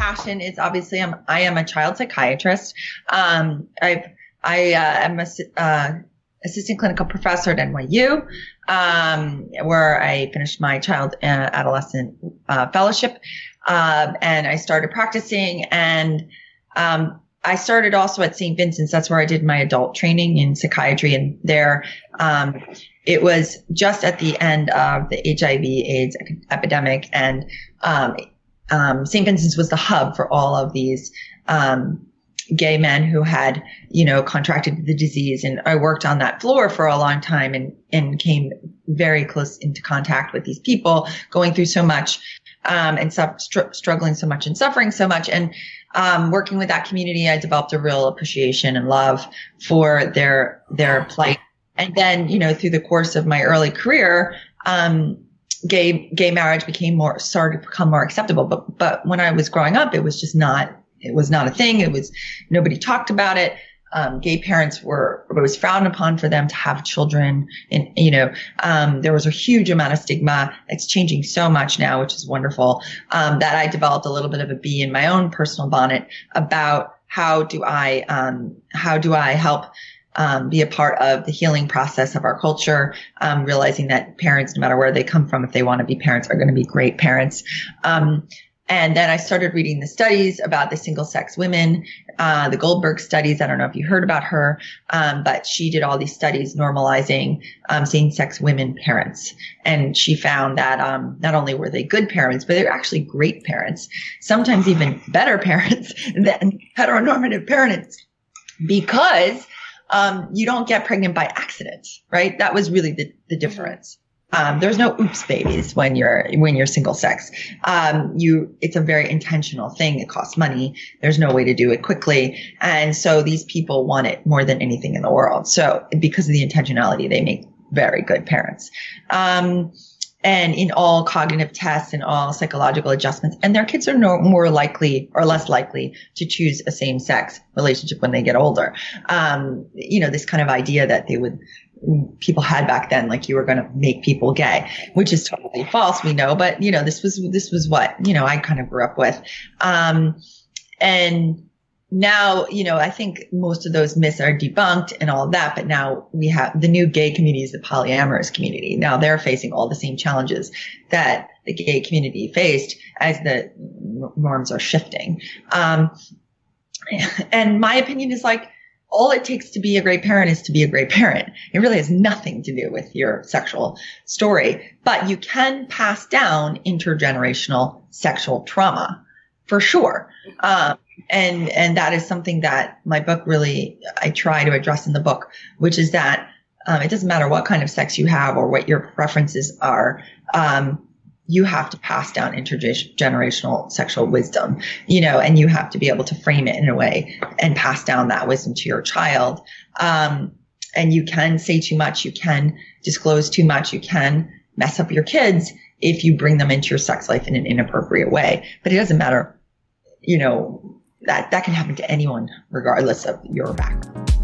passion is obviously I am a child psychiatrist. I am a assistant clinical professor at NYU, where I finished my child adolescent fellowship, and I started practicing. And I started also at St. Vincent's. That's where I did my adult training in psychiatry. And there, it was just at the end of the HIV/AIDS epidemic, and St. Vincent's was the hub for all of these gay men who had, contracted the disease. And I worked on that floor for a long time and came very close into contact with these people going through so much, and struggling so much and suffering so much. And working with that community, I developed a real appreciation and love for their plight. And then, through the course of my early career, gay marriage started to become more acceptable. But when I was growing up, it was not a thing. Nobody talked about it. Gay parents it was frowned upon for them to have children. And, there was a huge amount of stigma. It's changing so much now, which is wonderful. That I developed a little bit of a bee in my own personal bonnet about how do I help be a part of the healing process of our culture, realizing that parents, no matter where they come from, if they want to be parents, are going to be great parents. And then I started reading the studies about the single-sex women, the Goldberg studies. I don't know if you heard about her, but she did all these studies normalizing same-sex women parents. And she found that not only were they good parents, but they were actually great parents, sometimes even better parents than heteronormative parents, because you don't get pregnant by accident, right? That was really the difference. There's no oops babies when you're single sex. It's a very intentional thing. It costs money. There's no way to do it quickly. And so these people want it more than anything in the world. So because of the intentionality, they make very good parents. And in all cognitive tests and all psychological adjustments, and their kids are more likely or less likely to choose a same-sex relationship when they get older. This kind of idea that people had back then, like you were going to make people gay, which is totally false. We know, but this was what, I kind of grew up with. And now, I think most of those myths are debunked and all of that, but now we have the new gay community is the polyamorous community. Now they're facing all the same challenges that the gay community faced as the norms are shifting. And my opinion is like, all it takes to be a great parent is to be a great parent. It really has nothing to do with your sexual story, but you can pass down intergenerational sexual trauma for sure. And that is something that my book really, I try to address in the book, which is that it doesn't matter what kind of sex you have or what your preferences are. You have to pass down intergenerational sexual wisdom, and you have to be able to frame it in a way and pass down that wisdom to your child. And you can say too much. You can disclose too much. You can mess up your kids if you bring them into your sex life in an inappropriate way. But it doesn't matter, that can happen to anyone regardless of your background.